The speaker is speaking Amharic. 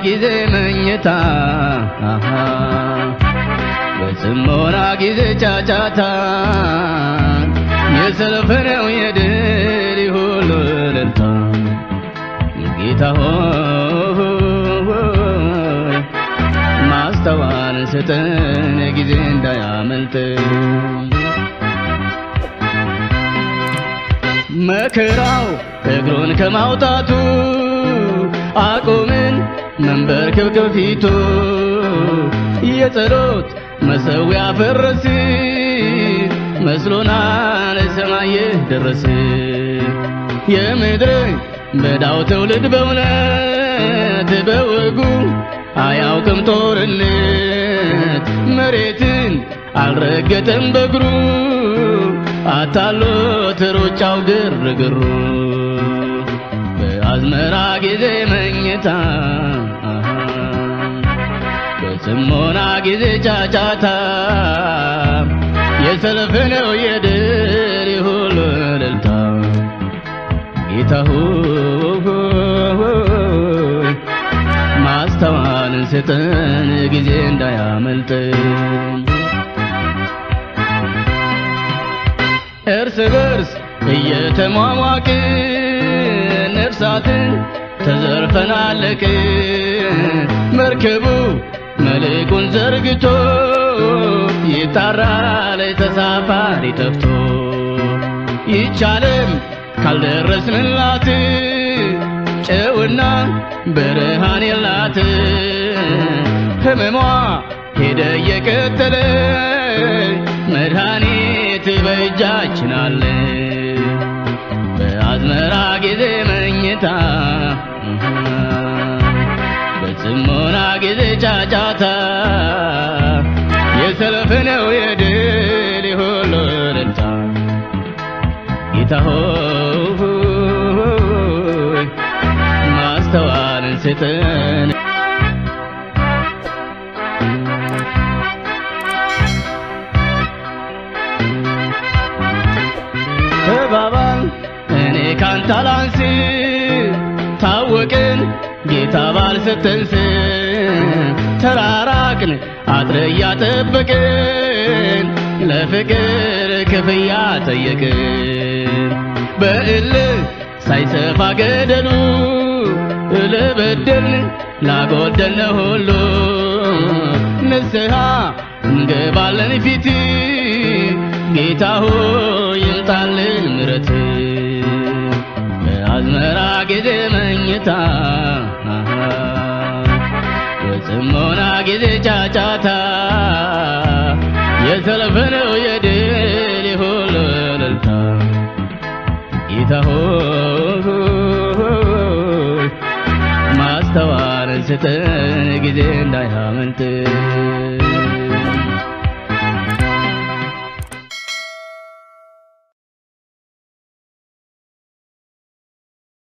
ጊዜ መኝታ በጽሞና ጊዜ ጫጫታ የሰልፍ ነው የድል ሁሉ እልልታ ጌታ ሆይ ማስተዋል ስጠን ጊዜ እንዳያመልጥ መከራው እግሩን ከማውጣቱ አቁምን መንበርከክ ከፊቱ የጸሎት መሠዊያ ፈረስ መስሎናል ሰማይ ደረስ የምድር በዳው ትውልድ በእውነት በወጉ አያውቅም ጦርነት መሬትን አልረገጠም በእግሩ አታሎት ሩጫው ግርግሩ በአዝመራ ጊዜ መኝታ በጽሞና ጊዜ ጫጫታ የሰልፍ ነው የድል ሁሉ እልልታ ጌታ ሆይ ማስተዋልን ስጠን ጊዜ እንዳያመልጥ እርስ በርስ እየተሟሟቅን ነፍሳትን ተዘርፈናለቅን መርከቡ መልኩን ዘርግቶ ይጣራል ተሳፋሪ ጠፍቶ ይቻለም ካልደረስንላት ጨውና ብርሃን የላት ህመሟ ሄደ የቀጠለ መድኃኒት በእጃችን አለ በአዝመራ ጊዜ መኝታ በጽሞና ጊዜ ጫጫታ የሰልፍ ነው የድል ሁሉ እልልታ ጌታ ሆይ ማስተዋልን ስጠን ተባባል እኔ ካንተ ላንስ ታወቅን ጌታ ባልሰጠን ተራራቅን አጥር እያጠበቅን ለፍቅር ክፍያ ጠየቅን በእልህ ሳይሰፋ ገደሉ ለበደልን ላጎደልነ ሁሉ ንስሐ እንገባለን ፊት ጌታ ሆይ ይምጣልን ምሕረት በአዝመራ ጊዜ መኝታ በጽሞና ጊዜ ጫጫታ የሰልፍ ነው የድል ሁሉ እልልታ ጌታ ሆይ ማስተዋልን ስጠን ጊዜ እንዳያመልጥ